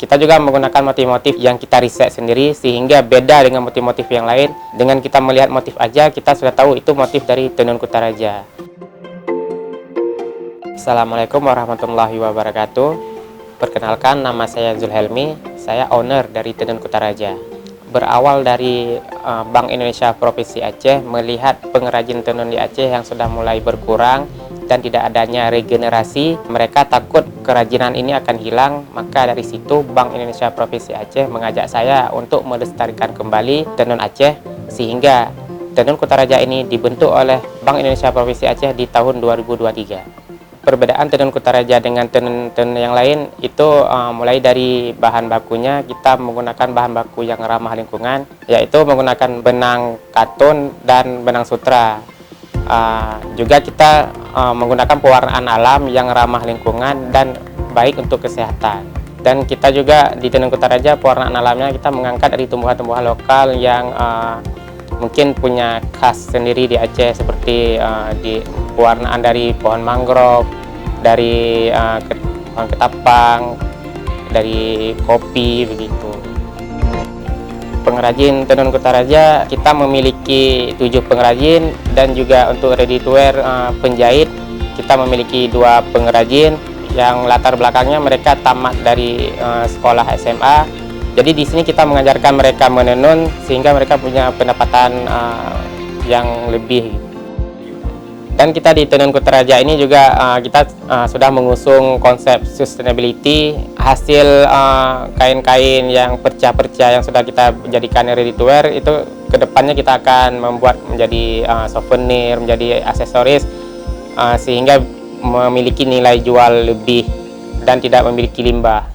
Kita juga menggunakan motif-motif yang kita riset sendiri sehingga beda dengan motif-motif yang lain. Dengan kita melihat motif aja kita sudah tahu itu motif dari Tenun Kutaraja. Assalamualaikum warahmatullahi wabarakatuh. Perkenalkan, nama saya Zulhelmi, saya owner dari Tenun Kutaraja. Berawal dari Bank Indonesia Provinsi Aceh melihat pengrajin tenun di Aceh yang sudah mulai berkurang dan tidak adanya regenerasi, mereka takut kerajinan ini akan hilang. Maka dari situ Bank Indonesia Provinsi Aceh mengajak saya untuk melestarikan kembali tenun Aceh, sehingga Tenun Kutaraja ini dibentuk oleh Bank Indonesia Provinsi Aceh di tahun 2023. Perbedaan Tenun Kutaraja dengan tenun-tenun yang lain itu mulai dari bahan bakunya. Kita menggunakan bahan baku yang ramah lingkungan, yaitu menggunakan benang katun dan benang sutra. Juga kita menggunakan pewarnaan alam yang ramah lingkungan dan baik untuk kesehatan. Dan kita juga di Tenun Kutaraja pewarnaan alamnya kita mengangkat dari tumbuhan-tumbuhan lokal yang mungkin punya khas sendiri di Aceh, seperti di pewarnaan dari pohon mangrove, dari pohon ketapang, dari kopi, begitu. Pengrajin Tenun Kutaraja kita memiliki 7 pengrajin, dan juga untuk ready to wear penjahit kita memiliki 2 pengrajin yang latar belakangnya mereka tamat dari sekolah SMA. Jadi di sini kita mengajarkan mereka menenun sehingga mereka punya pendapatan yang lebih. Dan kita di Tenun Kutaraja ini juga kita sudah mengusung konsep sustainability. Hasil kain-kain yang perca-perca yang sudah kita jadikan ready to wear itu kedepannya kita akan membuat menjadi souvenir, menjadi aksesoris, sehingga memiliki nilai jual lebih dan tidak memiliki limbah.